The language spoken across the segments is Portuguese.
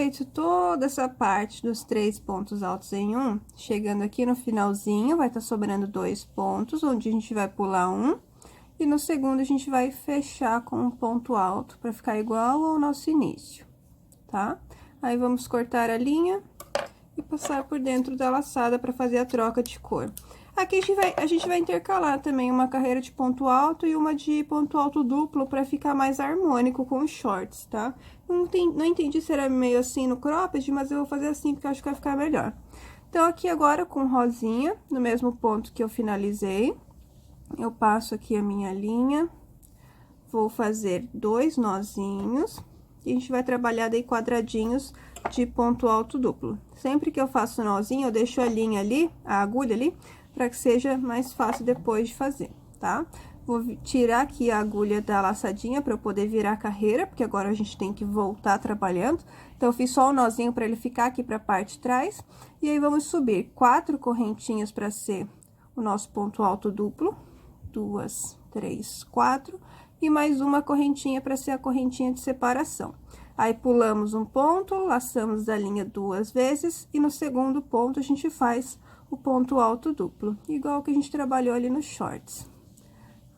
feito toda essa parte dos 3 pontos altos em um, chegando aqui no finalzinho, vai estar sobrando 2 pontos, onde a gente vai pular um, e no segundo a gente vai fechar com um ponto alto, para ficar igual ao nosso início, tá? Aí, vamos cortar a linha e passar por dentro da laçada para fazer a troca de cor. Aqui a gente vai intercalar também uma carreira de ponto alto e uma de ponto alto duplo para ficar mais harmônico com os shorts, tá? Não entendi se era meio assim no cropped, mas eu vou fazer assim porque eu acho que vai ficar melhor. Então, aqui agora com rosinha, no mesmo ponto que eu finalizei, eu passo aqui a minha linha, vou fazer 2 nozinhos e a gente vai trabalhar daí quadradinhos de ponto alto duplo. Sempre que eu faço nozinho, eu deixo a linha ali, a agulha ali, para que seja mais fácil depois de fazer, tá? Vou tirar aqui a agulha da laçadinha para eu poder virar a carreira, porque agora a gente tem que voltar trabalhando. Então, eu fiz só o nozinho para ele ficar aqui para a parte de trás. E aí, vamos subir 4 correntinhas para ser o nosso ponto alto duplo. 2, 3, 4. E mais uma correntinha para ser a correntinha de separação. Aí, pulamos um ponto, laçamos a linha 2 vezes. E no segundo ponto, a gente faz o ponto alto duplo, igual que a gente trabalhou ali nos shorts.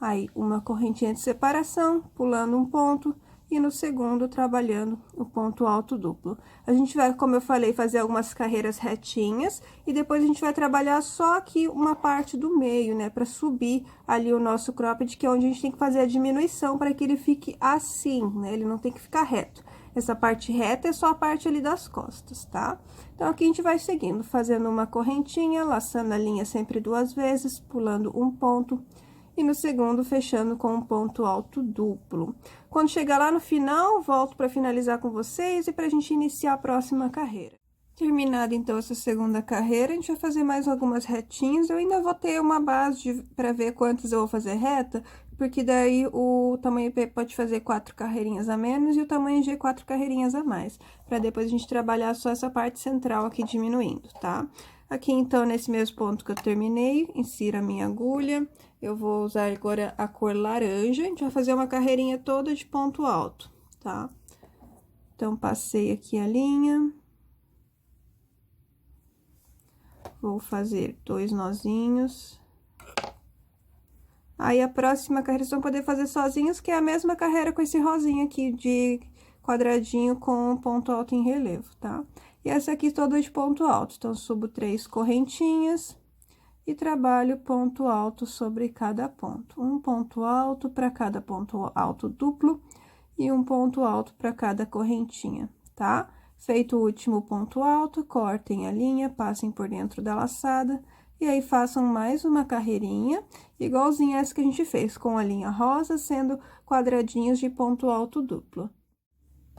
Aí, uma correntinha de separação, pulando um ponto, e no segundo, trabalhando o ponto alto duplo. A gente vai, como eu falei, fazer algumas carreiras retinhas, e depois a gente vai trabalhar só aqui uma parte do meio, né, para subir ali o nosso cropped, que é onde a gente tem que fazer a diminuição para que ele fique assim, né, ele não tem que ficar reto. Essa parte reta é só a parte ali das costas, tá? Então, aqui a gente vai seguindo, fazendo uma correntinha, laçando a linha sempre 2 vezes, pulando um ponto, e no segundo, fechando com um ponto alto duplo. Quando chegar lá no final, volto para finalizar com vocês e pra gente iniciar a próxima carreira. Terminada, então, essa segunda carreira, a gente vai fazer mais algumas retinhas. Eu ainda vou ter uma base para ver quantas eu vou fazer reta, porque daí o tamanho P pode fazer 4 carreirinhas a menos e o tamanho G 4 carreirinhas a mais, para depois a gente trabalhar só essa parte central aqui diminuindo, tá? Aqui, então, nesse mesmo ponto que eu terminei, insiro a minha agulha, eu vou usar agora a cor laranja, a gente vai fazer uma carreirinha toda de ponto alto, tá? Então, passei aqui a linha. Vou fazer 2 nozinhos. Aí, a próxima carreira vocês vão poder fazer sozinhos, que é a mesma carreira com esse rosinha aqui de quadradinho com ponto alto em relevo, tá? E essa aqui toda de ponto alto. Então, subo 3 correntinhas e trabalho ponto alto sobre cada ponto. Um ponto alto para cada ponto alto duplo e um ponto alto para cada correntinha, tá? Feito o último ponto alto, cortem a linha, passem por dentro da laçada, e aí façam mais uma carreirinha, igualzinha essa que a gente fez, com a linha rosa, sendo quadradinhos de ponto alto duplo.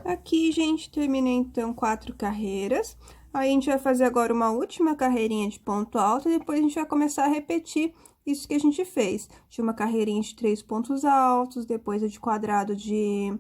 Aqui, gente, terminei, então, 4 carreiras. Aí, a gente vai fazer agora uma última carreirinha de ponto alto, e depois a gente vai começar a repetir isso que a gente fez. De uma carreirinha de 3 pontos altos, depois a de quadrado de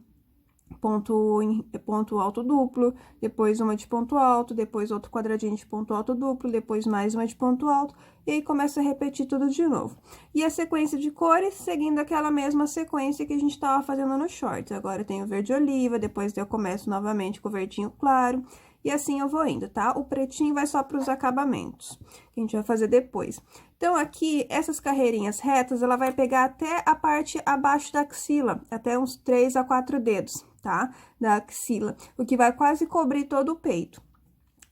ponto alto duplo, depois uma de ponto alto, depois outro quadradinho de ponto alto duplo, depois mais uma de ponto alto, e aí começa a repetir tudo de novo. E a sequência de cores, seguindo aquela mesma sequência que a gente tava fazendo no shorts. Agora tem o verde oliva, depois eu começo novamente com o verdinho claro, e assim eu vou indo, tá? O pretinho vai só para os acabamentos, que a gente vai fazer depois. Então, aqui, essas carreirinhas retas, ela vai pegar até a parte abaixo da axila, até uns 3 a 4 dedos, tá? Da axila, o que vai quase cobrir todo o peito.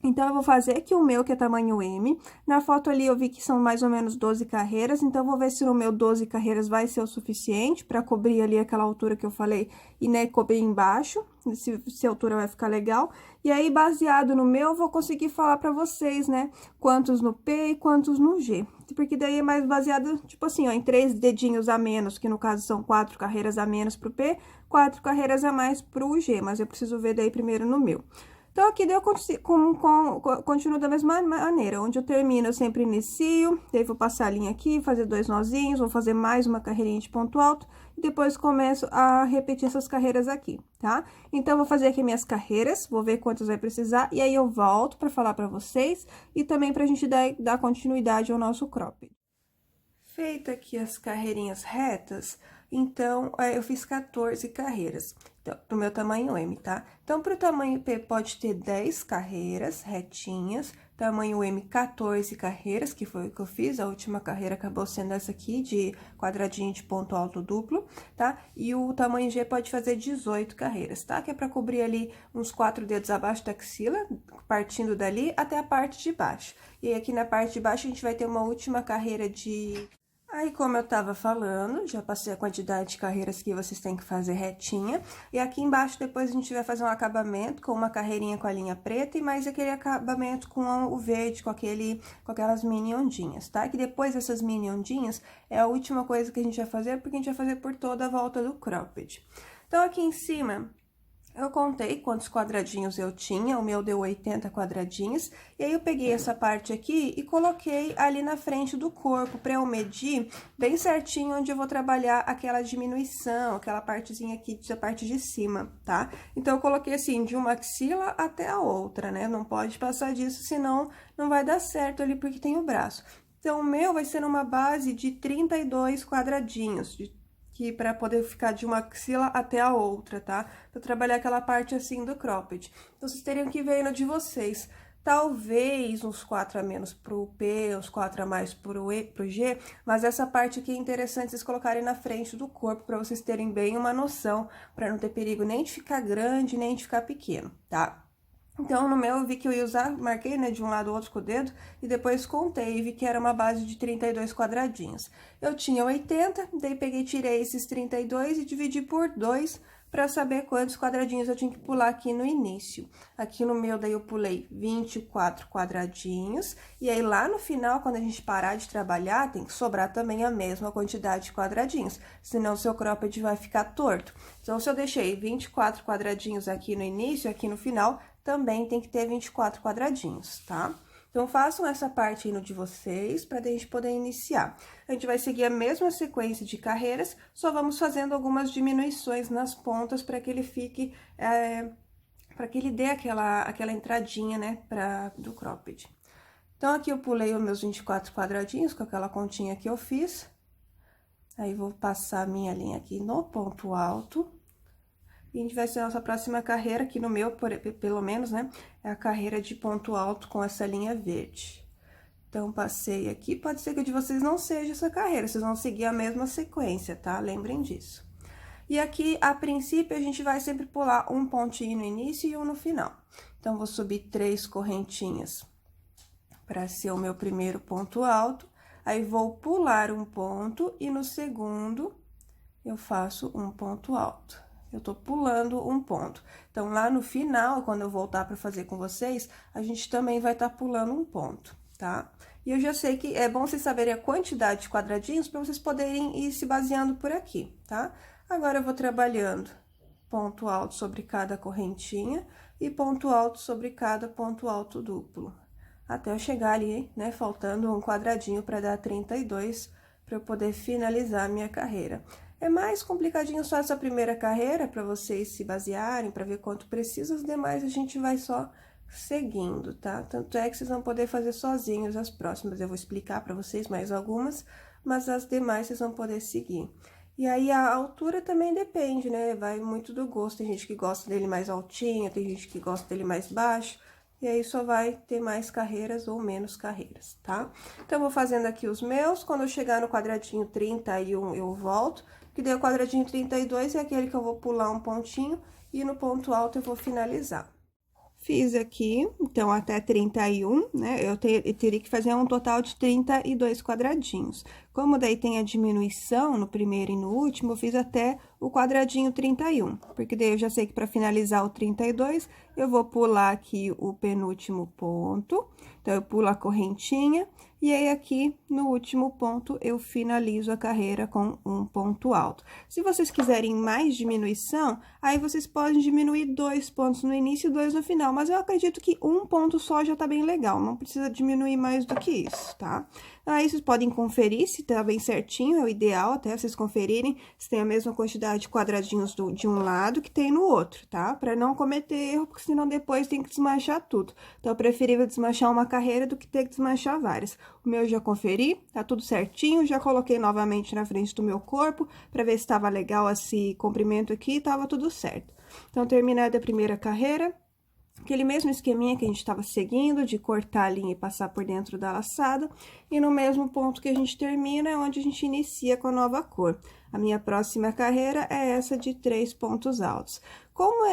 Então, eu vou fazer aqui o meu, que é tamanho M. Na foto ali, eu vi que são mais ou menos 12 carreiras, então, eu vou ver se no meu 12 carreiras vai ser o suficiente para cobrir ali aquela altura que eu falei e, né, cobrir embaixo, se a altura vai ficar legal. E aí, baseado no meu, eu vou conseguir falar para vocês, né, quantos no P e quantos no G. Porque daí é mais baseado, tipo assim, ó, em 3 dedinhos a menos, que no caso são 4 carreiras a menos pro P, 4 carreiras a mais pro G, mas eu preciso ver daí primeiro no meu. Então, aqui daí eu continuo da mesma maneira, onde eu termino, eu sempre inicio, daí vou passar a linha aqui, fazer 2 nozinhos, vou fazer mais uma carreirinha de ponto alto, e depois começo a repetir essas carreiras aqui, tá? Então, eu vou fazer aqui minhas carreiras, vou ver quantas vai precisar, e aí eu volto pra falar pra vocês, e também pra gente dar continuidade ao nosso cropped. Feita aqui as carreirinhas retas, então, eu fiz 14 carreiras, então, pro meu tamanho M, tá? Então, pro tamanho P pode ter 10 carreiras retinhas, tamanho M 14 carreiras, que foi o que eu fiz, a última carreira acabou sendo essa aqui, de quadradinho de ponto alto duplo, tá? E o tamanho G pode fazer 18 carreiras, tá? Que é pra cobrir ali uns 4 dedos abaixo da axila, partindo dali até a parte de baixo. E aqui na parte de baixo a gente vai ter uma última carreira de... Aí, como eu tava falando, já passei a quantidade de carreiras que vocês têm que fazer retinha. E aqui embaixo, depois a gente vai fazer um acabamento com uma carreirinha com a linha preta e mais aquele acabamento com o verde, com aquelas mini ondinhas, tá? Que depois dessas mini ondinhas é a última coisa que a gente vai fazer, porque a gente vai fazer por toda a volta do cropped. Então, aqui em cima... Eu contei quantos quadradinhos eu tinha, o meu deu 80 quadradinhos, e aí eu peguei essa parte aqui e coloquei ali na frente do corpo, para eu medir bem certinho onde eu vou trabalhar aquela diminuição, aquela partezinha aqui, da parte de cima, tá? Então, eu coloquei assim, de uma axila até a outra, né? Não pode passar disso, senão não vai dar certo ali, porque tem o braço. Então, o meu vai ser uma base de 32 quadradinhos, que para poder ficar de uma axila até a outra, tá? Pra trabalhar aquela parte assim do cropped. Então, vocês teriam que ver no de vocês. Talvez uns 4 a menos pro P, uns 4 a mais pro G, mas essa parte aqui é interessante vocês colocarem na frente do corpo, para vocês terem bem uma noção, para não ter perigo nem de ficar grande, nem de ficar pequeno, tá? Então, no meu, eu vi que eu ia usar, marquei, né, de um lado ao outro com o dedo, e depois contei e vi que era uma base de 32 quadradinhos. Eu tinha 80, daí peguei, tirei esses 32 e dividi por 2 para saber quantos quadradinhos eu tinha que pular aqui no início. Aqui no meu, daí eu pulei 24 quadradinhos, e aí lá no final, quando a gente parar de trabalhar, tem que sobrar também a mesma quantidade de quadradinhos, senão o seu cropped vai ficar torto. Então, se eu deixei 24 quadradinhos aqui no início, aqui no final, também tem que ter 24 quadradinhos, tá? Então, façam essa parte aí no de vocês, para a gente poder iniciar. A gente vai seguir a mesma sequência de carreiras, só vamos fazendo algumas diminuições nas pontas, para que ele fique, para que ele dê aquela entradinha, né, do cropped. Então, aqui eu pulei os meus 24 quadradinhos, com aquela continha que eu fiz. Aí, vou passar a minha linha aqui no ponto alto. E a gente vai ser a nossa próxima carreira, aqui no meu, pelo menos, né? É a carreira de ponto alto com essa linha verde. Então, passei aqui, pode ser que a de vocês não seja essa carreira, vocês vão seguir a mesma sequência, tá? Lembrem disso. E aqui, a princípio, a gente vai sempre pular um pontinho no início e um no final. Então, vou subir 3 correntinhas para ser o meu primeiro ponto alto. Aí, vou pular um ponto e no segundo, eu faço um ponto alto. Eu tô pulando um ponto. Então, lá no final, quando eu voltar para fazer com vocês, a gente também vai estar pulando um ponto, tá? E eu já sei que é bom vocês saberem a quantidade de quadradinhos para vocês poderem ir se baseando por aqui, tá? Agora, eu vou trabalhando ponto alto sobre cada correntinha e ponto alto sobre cada ponto alto duplo. Até eu chegar ali, né, faltando um quadradinho para dar 32, para eu poder finalizar a minha carreira. É mais complicadinho só essa primeira carreira, para vocês se basearem, para ver quanto precisa, os demais a gente vai só seguindo, tá? Tanto é que vocês vão poder fazer sozinhos as próximas, eu vou explicar para vocês mais algumas, mas as demais vocês vão poder seguir. E aí, a altura também depende, né? Vai muito do gosto, tem gente que gosta dele mais altinho, tem gente que gosta dele mais baixo, e aí só vai ter mais carreiras ou menos carreiras, tá? Então, eu vou fazendo aqui os meus, quando eu chegar no quadradinho 31, eu volto, que daí o quadradinho 32 é aquele que eu vou pular um pontinho e no ponto alto eu vou finalizar. Fiz aqui, então, até 31, né? Eu teria que fazer um total de 32 quadradinhos. Como daí tem a diminuição no primeiro e no último, eu fiz até o quadradinho 31, porque daí eu já sei que para finalizar o 32, eu vou pular aqui o penúltimo ponto, então, eu pulo a correntinha, e aí, aqui, no último ponto, eu finalizo a carreira com um ponto alto. Se vocês quiserem mais diminuição, aí vocês podem diminuir 2 pontos no início e 2 no final, mas eu acredito que um ponto só já tá bem legal, não precisa diminuir mais do que isso, tá? Então, aí vocês podem conferir se tá bem certinho, é o ideal até vocês conferirem se tem a mesma quantidade de quadradinhos de um lado que tem no outro, tá? Pra não cometer erro, porque senão depois tem que desmanchar tudo. Então, é preferível desmanchar uma carreira do que ter que desmanchar várias. O meu eu já conferi, tá tudo certinho, já coloquei novamente na frente do meu corpo, pra ver se tava legal esse comprimento aqui, tava tudo certo. Então, terminada a primeira carreira, aquele mesmo esqueminha que a gente estava seguindo, de cortar a linha e passar por dentro da laçada, e no mesmo ponto que a gente termina, é onde a gente inicia com a nova cor. A minha próxima carreira é essa de 3 pontos altos. Como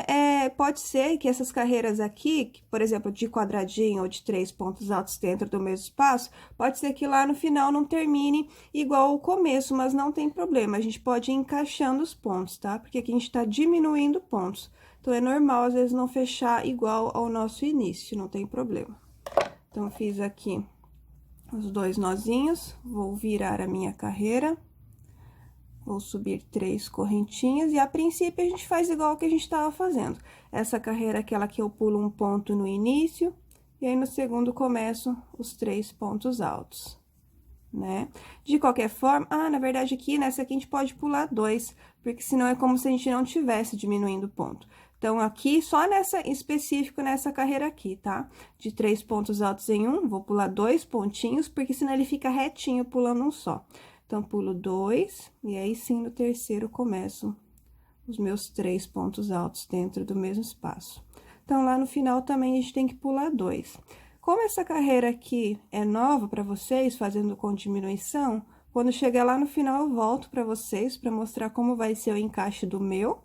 pode ser que essas carreiras aqui, por exemplo, de quadradinho ou de 3 pontos altos dentro do mesmo espaço, pode ser que lá no final não termine igual o começo, mas não tem problema, a gente pode ir encaixando os pontos, tá? Porque aqui a gente tá diminuindo pontos. Então, é normal, às vezes, não fechar igual ao nosso início, não tem problema. Então, fiz aqui os 2 nozinhos, vou virar a minha carreira, vou subir 3 correntinhas, e a princípio a gente faz igual que a gente estava fazendo. Essa carreira, aquela que eu pulo um ponto no início, e aí no segundo começo os 3 pontos altos, né? De qualquer forma, na verdade aqui, nessa aqui a gente pode pular 2, porque senão é como se a gente não tivesse diminuindo ponto. Então, aqui, só nessa, específico nessa carreira aqui, tá? De 3 pontos altos em um, vou pular 2 pontinhos, porque senão ele fica retinho pulando um só. Então, pulo 2, e aí sim, no terceiro, começo os meus 3 pontos altos dentro do mesmo espaço. Então, lá no final também a gente tem que pular 2. Como essa carreira aqui é nova para vocês, fazendo com diminuição, quando chegar lá no final eu volto para vocês, para mostrar como vai ser o encaixe do meu.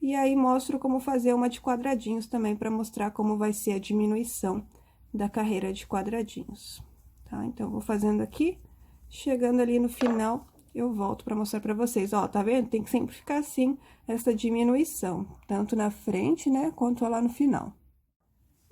E aí, mostro como fazer uma de quadradinhos também, para mostrar como vai ser a diminuição da carreira de quadradinhos, tá? Então, vou fazendo aqui, chegando ali no final, eu volto para mostrar para vocês. Ó, tá vendo? Tem que sempre ficar assim, essa diminuição, tanto na frente, né, quanto lá no final.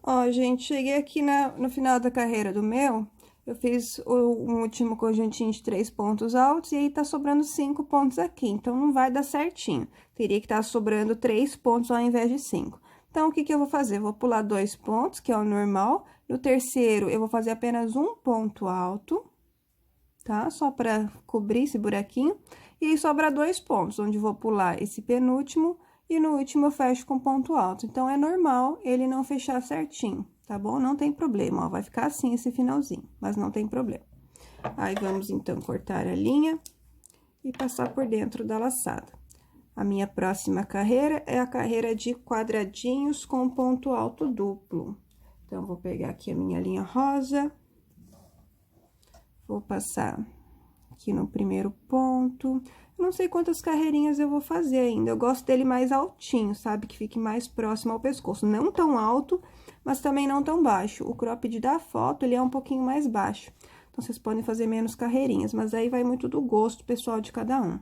Ó, gente, cheguei aqui no final da carreira do meu, eu fiz um último conjuntinho de 3 pontos altos, e aí tá sobrando 5 pontos aqui, então não vai dar certinho. Teria que estar sobrando 3 pontos ao invés de 5. Então, o que que eu vou fazer? Vou pular 2 pontos, que é o normal. No terceiro, eu vou fazer apenas um ponto alto, tá? Só pra cobrir esse buraquinho. E aí, sobra 2 pontos, onde vou pular esse penúltimo, e no último eu fecho com ponto alto. Então, é normal ele não fechar certinho, tá bom? Não tem problema, ó, vai ficar assim esse finalzinho, mas não tem problema. Aí, vamos, então, cortar a linha e passar por dentro da laçada. A minha próxima carreira é a carreira de quadradinhos com ponto alto duplo. Então, vou pegar aqui a minha linha rosa, vou passar aqui no primeiro ponto. Não sei quantas carreirinhas eu vou fazer ainda, eu gosto dele mais altinho, sabe? Que fique mais próximo ao pescoço, não tão alto, mas também não tão baixo. O cropped da foto, ele é um pouquinho mais baixo, então, vocês podem fazer menos carreirinhas, mas aí vai muito do gosto pessoal de cada um.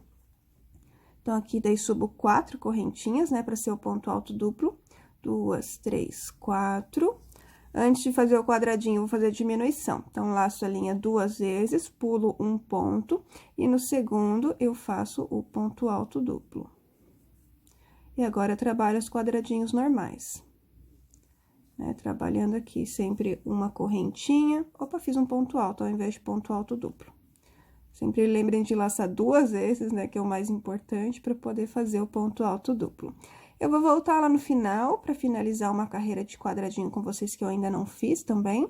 Então, aqui, daí, subo 4 correntinhas, né, pra ser o ponto alto duplo. 2, 3, 4. Antes de fazer o quadradinho, eu vou fazer a diminuição. Então, laço a linha 2 vezes, pulo um ponto, e no segundo, eu faço o ponto alto duplo. E agora, eu trabalho os quadradinhos normais. Né, trabalhando aqui sempre uma correntinha. Opa, fiz um ponto alto ao invés de ponto alto duplo. Sempre lembrem de laçar 2 vezes, né, que é o mais importante, para poder fazer o ponto alto duplo. Eu vou voltar lá no final, para finalizar uma carreira de quadradinho com vocês, que eu ainda não fiz também.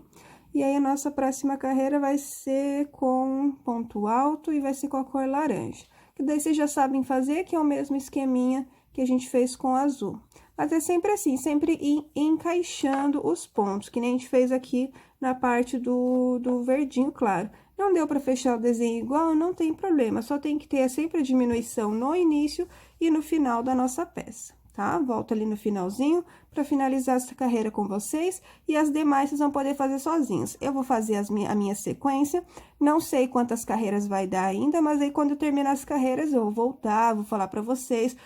E aí, a nossa próxima carreira vai ser com ponto alto e vai ser com a cor laranja. Que daí, vocês já sabem fazer, que é o mesmo esqueminha que a gente fez com o azul. Mas é sempre assim, sempre ir encaixando os pontos, que nem a gente fez aqui na parte do verdinho claro. Não deu para fechar o desenho igual, não tem problema, só tem que ter sempre a diminuição no início e no final da nossa peça, tá? Volto ali no finalzinho para finalizar essa carreira com vocês, e as demais vocês vão poder fazer sozinhos. Eu vou fazer a minha sequência, não sei quantas carreiras vai dar ainda, mas aí quando eu terminar as carreiras eu vou voltar, vou falar para vocês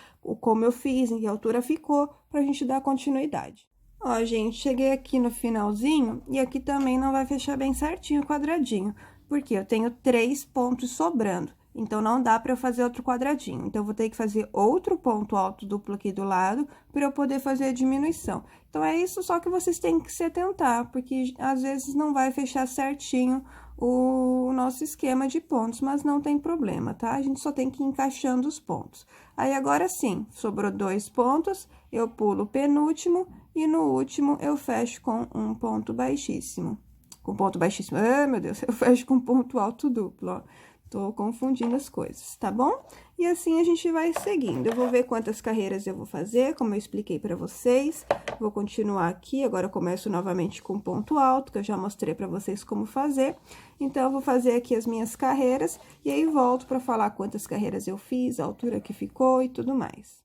como eu fiz, em que altura ficou, pra gente dar continuidade. Ó, gente, cheguei aqui no finalzinho, e aqui também não vai fechar bem certinho o quadradinho, porque eu tenho 3 pontos sobrando, então, não dá pra eu fazer outro quadradinho. Então, eu vou ter que fazer outro ponto alto duplo aqui do lado, pra eu poder fazer a diminuição. Então, é isso só que vocês têm que se atentar, porque às vezes não vai fechar certinho o nosso esquema de pontos, mas não tem problema, tá? A gente só tem que ir encaixando os pontos. Aí, agora sim, sobrou 2 pontos, eu pulo o penúltimo e no último eu fecho com um ponto baixíssimo. Com ponto baixíssimo, ah, meu Deus, eu fecho com ponto alto duplo, ó. Tô confundindo as coisas, tá bom? E assim a gente vai seguindo. Eu vou ver quantas carreiras eu vou fazer, como eu expliquei pra vocês. Vou continuar aqui, agora eu começo novamente com ponto alto, que eu já mostrei pra vocês como fazer. Então, eu vou fazer aqui as minhas carreiras, e aí volto pra falar quantas carreiras eu fiz, a altura que ficou e tudo mais.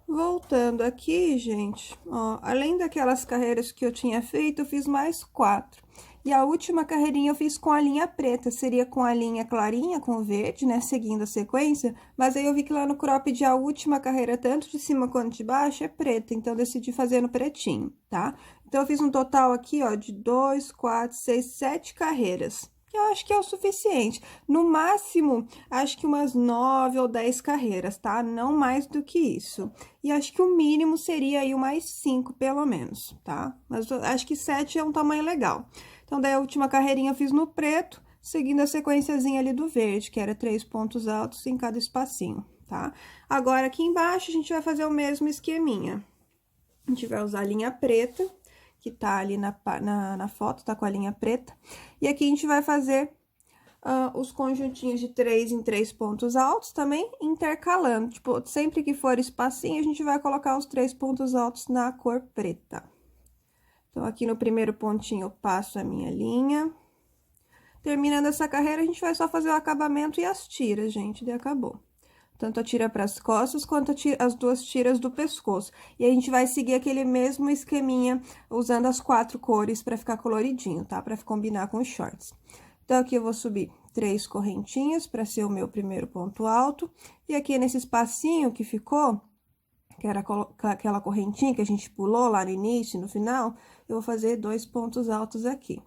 Voltando aqui, gente, ó, além daquelas carreiras que eu tinha feito, eu fiz mais 4. E a última carreirinha eu fiz com a linha preta, seria com a linha clarinha, com verde, né, seguindo a sequência. Mas aí eu vi que lá no cropped a última carreira, tanto de cima quanto de baixo, é preta, então eu decidi fazer no pretinho, tá? Então, eu fiz um total aqui, ó, de 2, 4, 6, 7 carreiras. Eu acho que é o suficiente. No máximo, acho que umas 9 ou 10 carreiras, tá? Não mais do que isso. E acho que o mínimo seria aí mais 5, pelo menos, tá? Mas eu acho que 7 é um tamanho legal. Então, daí a última carreirinha eu fiz no preto, seguindo a sequenciazinha ali do verde, que era 3 pontos altos em cada espacinho, tá? Agora, aqui embaixo, a gente vai fazer o mesmo esqueminha. A gente vai usar a linha preta, que tá ali na foto, tá com a linha preta. E aqui a gente vai fazer os conjuntinhos de 3 em 3 pontos altos também, intercalando. Tipo, sempre que for espacinho, a gente vai colocar os 3 pontos altos na cor preta. Então, aqui no primeiro pontinho, eu passo a minha linha. Terminando essa carreira, a gente vai só fazer o acabamento e as tiras, gente, e acabou. Tanto a tira para as costas, quanto as 2 tiras do pescoço. E a gente vai seguir aquele mesmo esqueminha, usando as 4 cores para ficar coloridinho, tá? Para combinar com os shorts. Então, aqui eu vou subir 3 correntinhas para ser o meu primeiro ponto alto. E aqui nesse espacinho que ficou, que era aquela correntinha que a gente pulou lá no início e no final, eu vou fazer 2 pontos altos aqui.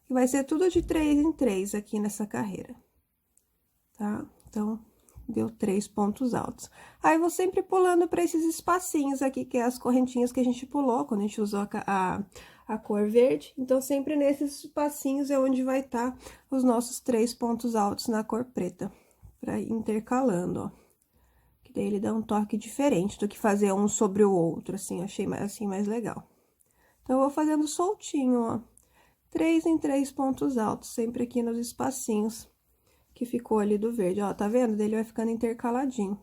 E vai ser tudo de 3 em 3 aqui nessa carreira, tá? Então, deu 3 pontos altos. Aí, vou sempre pulando para esses espacinhos aqui, que é as correntinhas que a gente pulou, quando a gente usou a cor verde. Então, sempre nesses espacinhos é onde vai estar os nossos 3 pontos altos na cor preta, para ir intercalando, ó. Que daí ele dá um toque diferente do que fazer um sobre o outro, assim, eu achei assim mais legal. Então, eu vou fazendo soltinho, ó. 3 em 3 pontos altos, sempre aqui nos espacinhos que ficou ali do verde, ó, tá vendo? Ele vai ficando intercaladinho.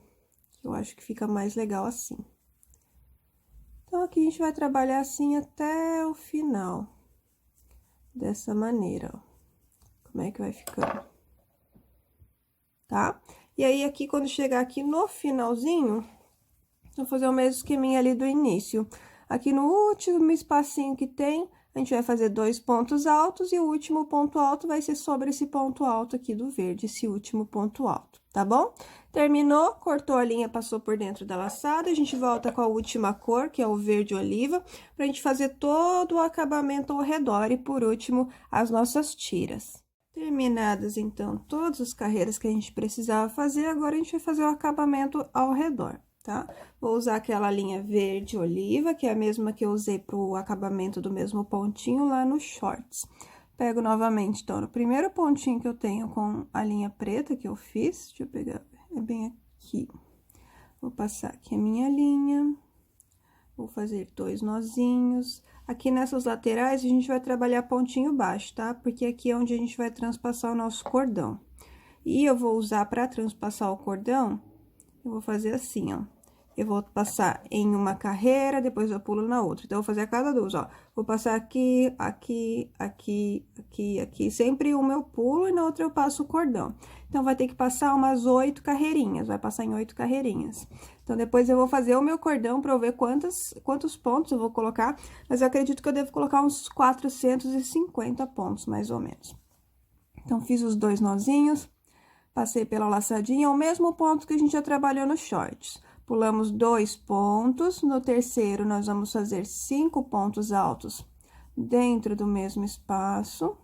Eu acho que fica mais legal assim. Então, aqui a gente vai trabalhar assim até o final. Dessa maneira, ó. Como é que vai ficando. Tá? E aí, aqui, quando chegar aqui no finalzinho, vou fazer o mesmo esqueminha ali do início. Aqui no último espacinho que tem, a gente vai fazer 2 pontos altos e o último ponto alto vai ser sobre esse ponto alto aqui do verde, esse último ponto alto, tá bom? Terminou, cortou a linha, passou por dentro da laçada, a gente volta com a última cor, que é o verde oliva, pra gente fazer todo o acabamento ao redor e, por último, as nossas tiras. Terminadas, então, todas as carreiras que a gente precisava fazer, agora a gente vai fazer o acabamento ao redor, tá? Vou usar aquela linha verde oliva, que é a mesma que eu usei pro acabamento do mesmo pontinho lá nos shorts. Pego novamente, então, no primeiro pontinho que eu tenho com a linha preta que eu fiz, deixa eu pegar, é bem aqui. Vou passar aqui a minha linha, vou fazer 2 nozinhos. Aqui nessas laterais, a gente vai trabalhar pontinho baixo, tá? Porque aqui é onde a gente vai transpassar o nosso cordão. E eu vou usar para transpassar o cordão, eu vou fazer assim, ó. Eu vou passar em uma carreira, depois eu pulo na outra. Então, eu vou fazer a cada 2, ó. Vou passar aqui, aqui, aqui, aqui, aqui. Sempre uma eu pulo e na outra eu passo o cordão. Então, vai ter que passar umas 8 carreirinhas, vai passar em 8 carreirinhas. Então, depois eu vou fazer o meu cordão pra eu ver quantos pontos eu vou colocar. Mas eu acredito que eu devo colocar uns 450 pontos, mais ou menos. Então, fiz os 2 nozinhos. Passei pela laçadinha, o mesmo ponto que a gente já trabalhou nos shorts. Pulamos 2 pontos, no terceiro, nós vamos fazer 5 pontos altos dentro do mesmo espaço.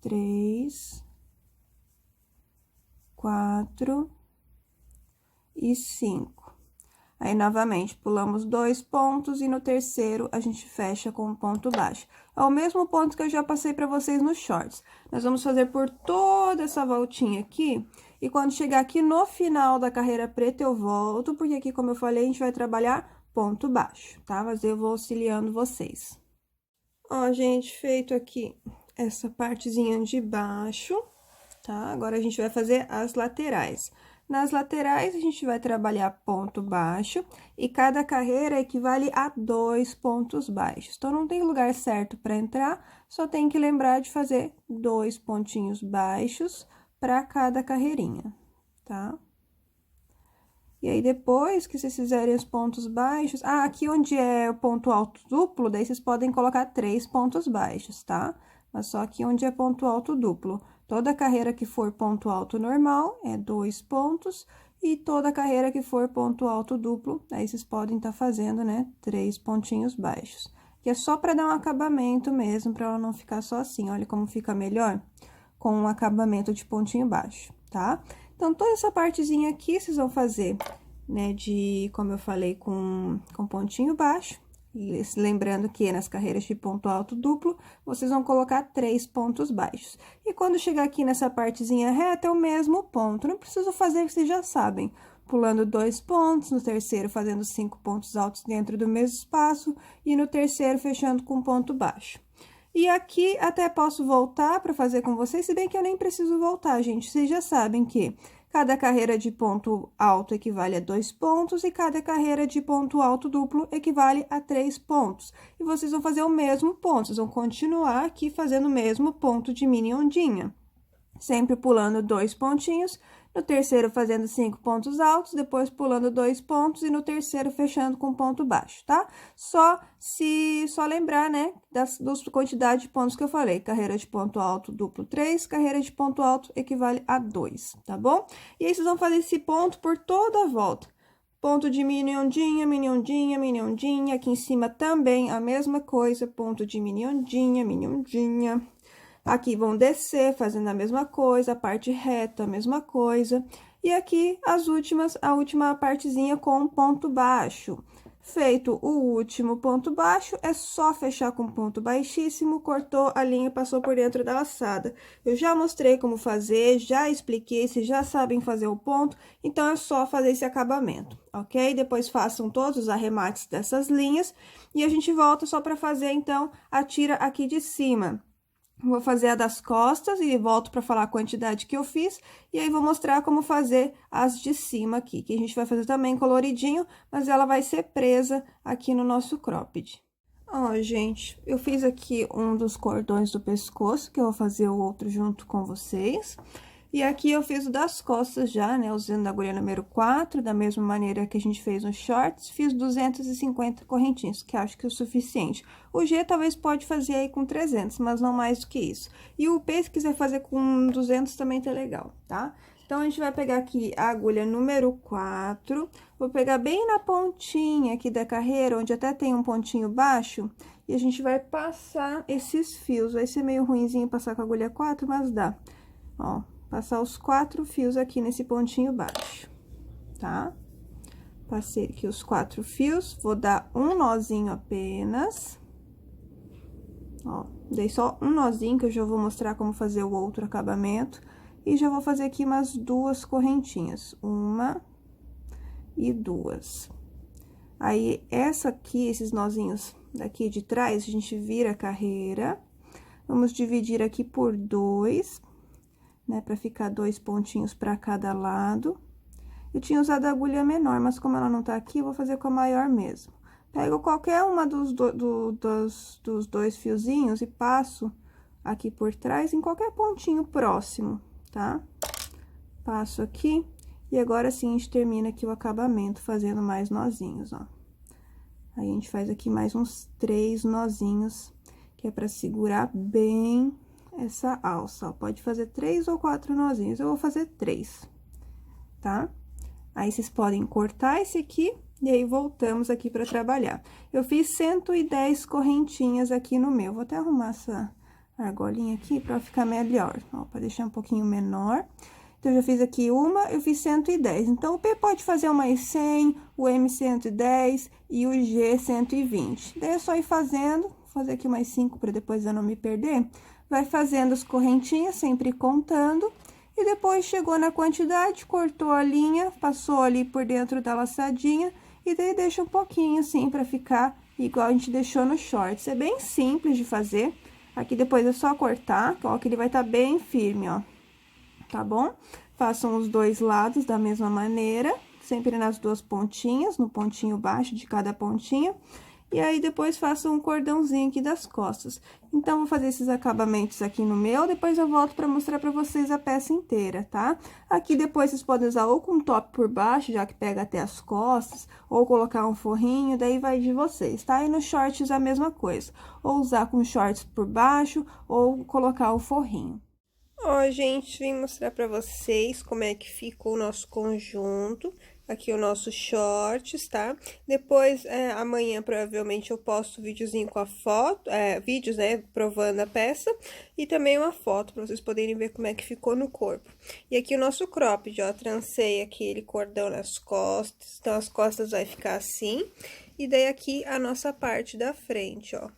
3, 4 e 5. Aí, novamente, pulamos 2 pontos e no terceiro a gente fecha com um ponto baixo. É o mesmo ponto que eu já passei para vocês nos shorts. Nós vamos fazer por toda essa voltinha aqui. E quando chegar aqui no final da carreira preta, eu volto, porque aqui, como eu falei, a gente vai trabalhar ponto baixo, tá? Mas eu vou auxiliando vocês. Ó, gente, feito aqui essa partezinha de baixo, tá? Agora, a gente vai fazer as laterais. Nas laterais, a gente vai trabalhar ponto baixo e cada carreira equivale a 2 pontos baixos. Então, não tem lugar certo para entrar, só tem que lembrar de fazer 2 pontinhos baixos para cada carreirinha, tá? E aí, depois que vocês fizerem os pontos baixos... Ah, aqui onde é o ponto alto duplo, daí vocês podem colocar 3 pontos baixos, tá? Mas só aqui onde é ponto alto duplo. Toda carreira que for ponto alto normal é 2 pontos, e toda carreira que for ponto alto duplo, aí vocês podem estar fazendo, né, 3 pontinhos baixos. Que é só para dar um acabamento mesmo, para ela não ficar só assim. Olha como fica melhor com um acabamento de pontinho baixo, tá? Então, toda essa partezinha aqui vocês vão fazer, né, como eu falei, com pontinho baixo. E lembrando que nas carreiras de ponto alto duplo, vocês vão colocar 3 pontos baixos. E quando chegar aqui nessa partezinha reta, é o mesmo ponto. Não preciso fazer, vocês já sabem. Pulando 2 pontos, no terceiro fazendo 5 pontos altos dentro do mesmo espaço, e no terceiro fechando com ponto baixo. E aqui até posso voltar para fazer com vocês, se bem que eu nem preciso voltar, gente. Vocês já sabem que cada carreira de ponto alto equivale a 2 pontos e cada carreira de ponto alto duplo equivale a 3 pontos. E vocês vão fazer o mesmo ponto, vocês vão continuar aqui fazendo o mesmo ponto de mini ondinha. Sempre pulando 2 pontinhos, no terceiro fazendo 5 pontos altos, depois pulando 2 pontos e no terceiro fechando com ponto baixo, tá? Só lembrar, né, das quantidade de pontos que eu falei. Carreira de ponto alto duplo 3, carreira de ponto alto equivale a 2, tá bom? E aí, vocês vão fazer esse ponto por toda a volta. Ponto de mini ondinha, mini ondinha, mini ondinha. Aqui em cima também a mesma coisa, ponto de mini ondinha, mini ondinha. Aqui vão descer, fazendo a mesma coisa, a parte reta, a mesma coisa. E aqui, a última partezinha com ponto baixo. Feito o último ponto baixo, é só fechar com ponto baixíssimo, cortou a linha e passou por dentro da laçada. Eu já mostrei como fazer, já expliquei, vocês já sabem fazer o ponto, então é só fazer esse acabamento, ok? Depois façam todos os arremates dessas linhas e a gente volta só para fazer, então, a tira aqui de cima. Vou fazer a das costas e volto para falar a quantidade que eu fiz. E aí, vou mostrar como fazer as de cima aqui, que a gente vai fazer também coloridinho, mas ela vai ser presa aqui no nosso cropped. Ó, gente, eu fiz aqui um dos cordões do pescoço, que eu vou fazer o outro junto com vocês. E aqui eu fiz o das costas já, né, usando a agulha número 4, da mesma maneira que a gente fez nos shorts, fiz 250 correntinhas, que acho que é o suficiente. O G talvez pode fazer aí com 300, mas não mais do que isso. E o P, se quiser fazer com 200, também tá legal, tá? Então, a gente vai pegar aqui a agulha número 4, vou pegar bem na pontinha aqui da carreira, onde até tem um pontinho baixo, e a gente vai passar esses fios. Vai ser meio ruinzinho passar com a agulha 4, mas dá. Ó, passar os 4 fios aqui nesse pontinho baixo, tá? Passei aqui os 4 fios, vou dar um nozinho apenas. Ó, dei só um nozinho, que eu já vou mostrar como fazer o outro acabamento. E já vou fazer aqui umas 2 correntinhas, 1 e 2. Aí, esses nozinhos daqui de trás, a gente vira a carreira. Vamos dividir aqui por 2, né, pra ficar 2 pontinhos pra cada lado. Eu tinha usado a agulha menor, mas como ela não tá aqui, eu vou fazer com a maior mesmo. Pego qualquer uma dos 2 fiozinhos e passo aqui por trás, em qualquer pontinho próximo, tá? Passo aqui, e agora sim a gente termina aqui o acabamento fazendo mais nozinhos, ó. Aí, a gente faz aqui mais uns 3 nozinhos, que é pra segurar bem essa alça, ó. Pode fazer 3 ou 4 nozinhos, eu vou fazer 3, tá? Aí, vocês podem cortar esse aqui, e aí, voltamos aqui pra trabalhar. Eu fiz 110 correntinhas aqui no meu, vou até arrumar essa argolinha aqui pra ficar melhor, ó, pra deixar um pouquinho menor. Então, eu já fiz aqui uma, eu fiz 110. Então, o P pode fazer umas 100, o M 110 e o G 120. Daí, é só ir fazendo, vou fazer aqui mais 5 para depois eu não me perder. Vai fazendo as correntinhas, sempre contando. E depois, chegou na quantidade, cortou a linha, passou ali por dentro da laçadinha. E daí, deixa um pouquinho assim, para ficar igual a gente deixou no shorts. É bem simples de fazer. Aqui, depois, é só cortar, ó, que ele vai estar bem firme, ó. Tá bom? Façam os dois lados da mesma maneira, sempre nas duas pontinhas, no pontinho baixo de cada pontinha. E aí, depois, façam um cordãozinho aqui das costas. Então, vou fazer esses acabamentos aqui no meu, depois eu volto pra mostrar pra vocês a peça inteira, tá? Aqui, depois, vocês podem usar ou com top por baixo, já que pega até as costas, ou colocar um forrinho, daí vai de vocês, tá? E nos shorts, a mesma coisa. Ou usar com shorts por baixo, ou colocar o forrinho. Ó, gente, vim mostrar pra vocês como é que ficou o nosso conjunto. Aqui o nosso shorts, tá? Depois, amanhã, provavelmente, eu posto videozinho com a foto, vídeos, né, provando a peça. E também uma foto, pra vocês poderem ver como é que ficou no corpo. E aqui o nosso cropped, ó, trancei aquele cordão nas costas. Então, as costas vai ficar assim. E daí, aqui, a nossa parte da frente, ó.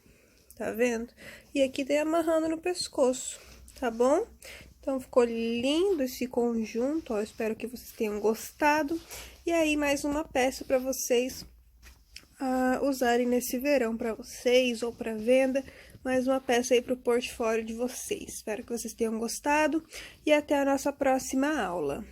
Tá vendo? E aqui, daí, amarrando no pescoço. Tá bom? Então, ficou lindo esse conjunto, ó, espero que vocês tenham gostado. E aí, mais uma peça para vocês usarem nesse verão para vocês ou para venda. Mais uma peça aí pro portfólio de vocês. Espero que vocês tenham gostado e até a nossa próxima aula.